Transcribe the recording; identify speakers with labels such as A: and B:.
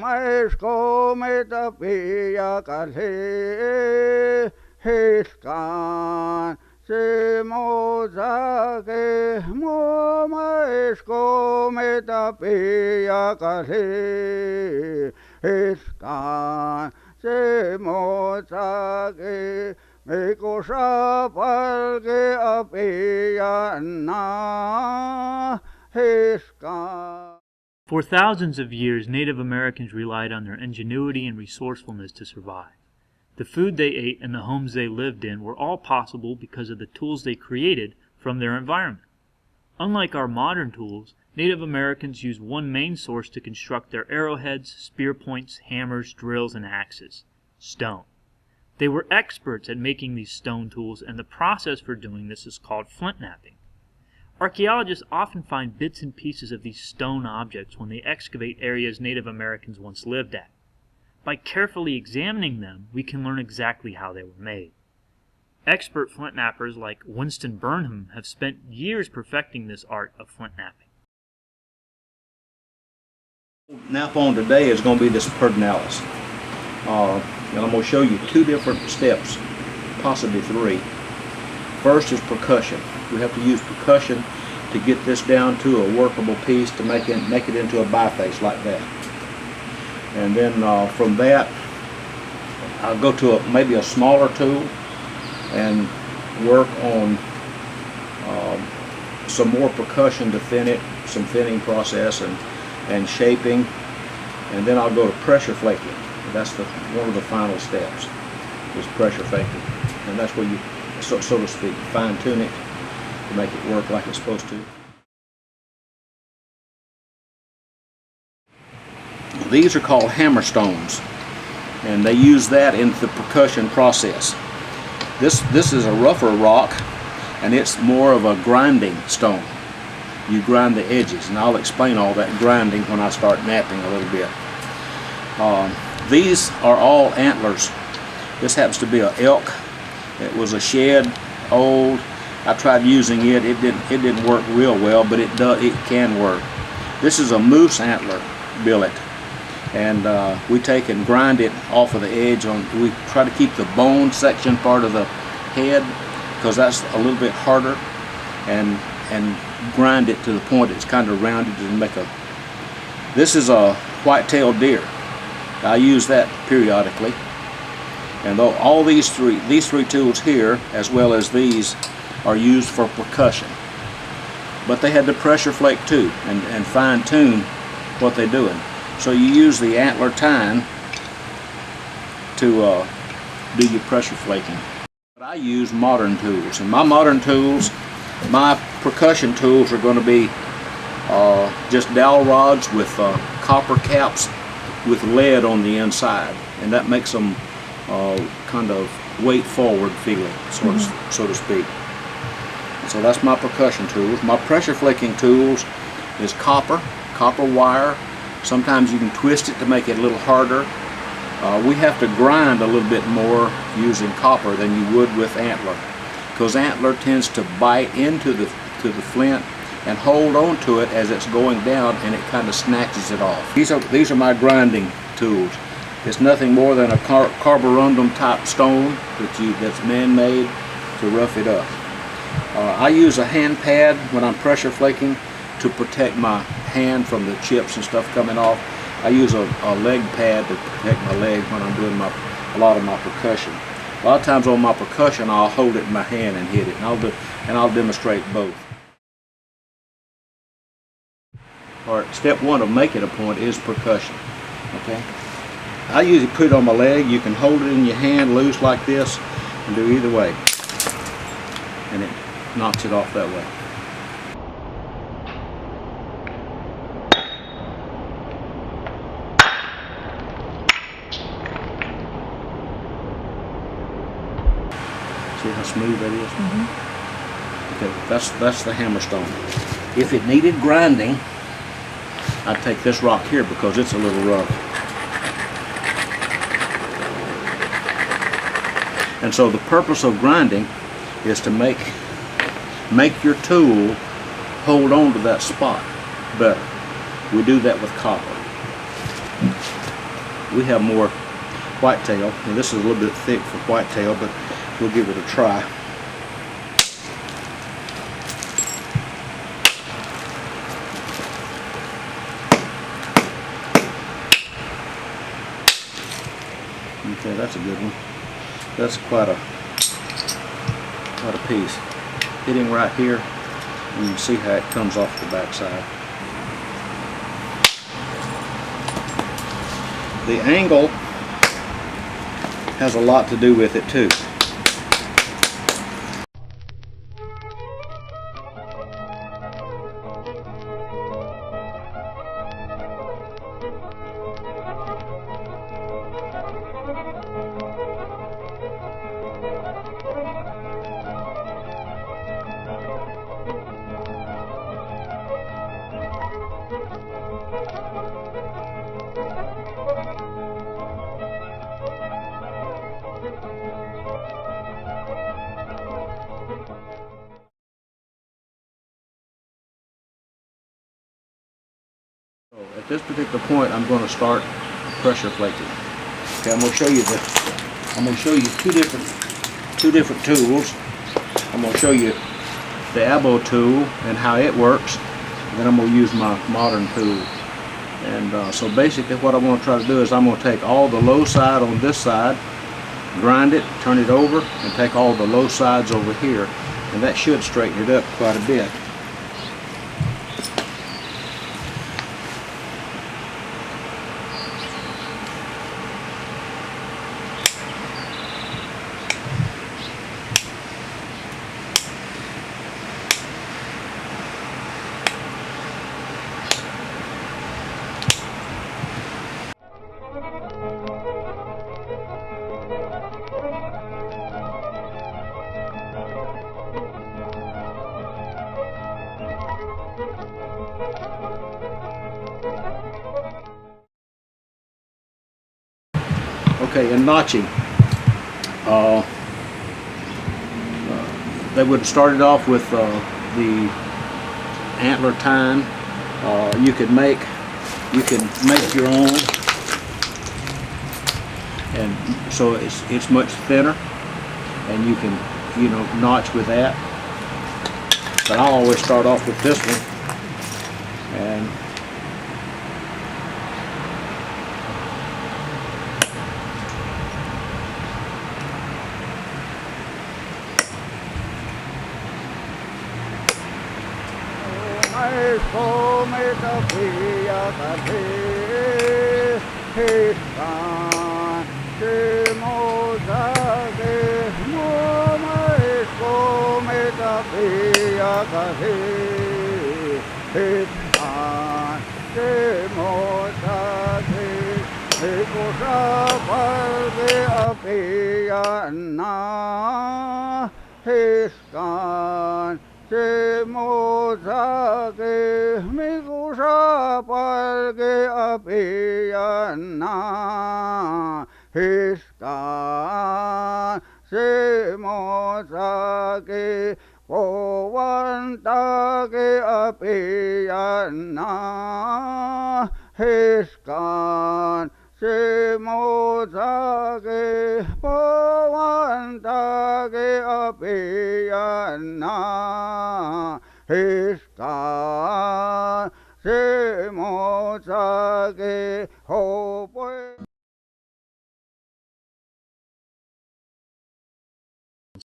A: maisco metapia calhe hiscan se mozake mo maisco metapia calhe hiscan se mozake me cosa palke apia na hiscan.
B: For thousands of years, Native Americans relied on their ingenuity and resourcefulness to survive. The food they ate and the homes they lived in were all possible because of the tools they created from their environment. Unlike our modern tools, Native Americans used one main source to construct their arrowheads, spear points, hammers, drills, and axes: stone. They were experts at making these stone tools, and the process for doing this is called flintknapping. Archaeologists often find bits and pieces of these stone objects when they excavate areas Native Americans once lived at. By carefully examining them, we can learn exactly how they were made. Expert flintknappers like Winston Burnham have spent years perfecting this art of flintknapping.
C: Nap on today is going to be this percussion. And I'm going to show you two different steps, possibly three. First is percussion. We have to use percussion to get this down to a workable piece to make it into a biface like that. And then from that, I'll go to maybe a smaller tool and work on some more percussion to thin it, some thinning process and shaping. And then I'll go to pressure flaking. That's one of the final steps, is pressure flaking. And that's where you, so to speak, fine tune it to make it work like it's supposed to. These are called hammerstones, and they use that in the percussion process. This is a rougher rock, and it's more of a grinding stone. You grind the edges, and I'll explain all that grinding when I start napping a little bit. These are all antlers. This happens to be an elk. It was a shed, old. I tried using it. It didn't work real well, but it can work. This is a moose antler billet, and we take and grind it off of the edge. We try to keep the bone section part of the head, because that's a little bit harder, and grind it to the point it's kind of rounded to make a. This is a white-tailed deer. I use that periodically. And though all these three tools here, as well as these, are used for percussion. But they had to pressure flake too, and fine tune what they're doing. So you use the antler tine to do your pressure flaking. But I use modern tools, and my modern tools, my percussion tools, are going to be just dowel rods with copper caps with lead on the inside, and that makes them kind of weight forward feeling, so to speak. So that's my percussion tools. My pressure flaking tools is copper wire. Sometimes you can twist it to make it a little harder. We have to grind a little bit more using copper than you would with antler, because antler tends to bite into the flint and hold on to it as it's going down, and it kind of snatches it off. These are my grinding tools. It's nothing more than a carborundum type stone that's man-made to rough it up. I use a hand pad when I'm pressure flaking to protect my hand from the chips and stuff coming off. I use a leg pad to protect my leg when I'm doing a lot of my percussion. A lot of times on my percussion, I'll hold it in my hand and hit it, and I'll demonstrate both. Step one of making a point is percussion. Okay, I usually put it on my leg. You can hold it in your hand loose like this and do either way, and it knocks it off that way. See how smooth that is? Mm-hmm. Okay, that's the hammerstone. If it needed grinding, I'd take this rock here because it's a little rough. And so the purpose of grinding is to make your tool hold on to that spot better. We do that with copper. We have more whitetail, and this is a little bit thick for whitetail, but we'll give it a try. Okay, that's a good one. That's quite a piece. Hitting right here, and you can see how it comes off the backside. The angle has a lot to do with it too. At this particular point, I'm going to start pressure flaking. Okay, I'm going to show you two different tools. I'm going to show you the elbow tool and how it works, and then I'm going to use my modern tool. And so basically, what I want to try to do is I'm going to take all the low side on this side, grind it, turn it over, and take all the low sides over here, and that should straighten it up quite a bit. Okay, in notching, they would have started off with the antler tine. You can make your own, and so it's much thinner, and you can notch with that. But I always start off with this one, and
A: se mo sa ke ho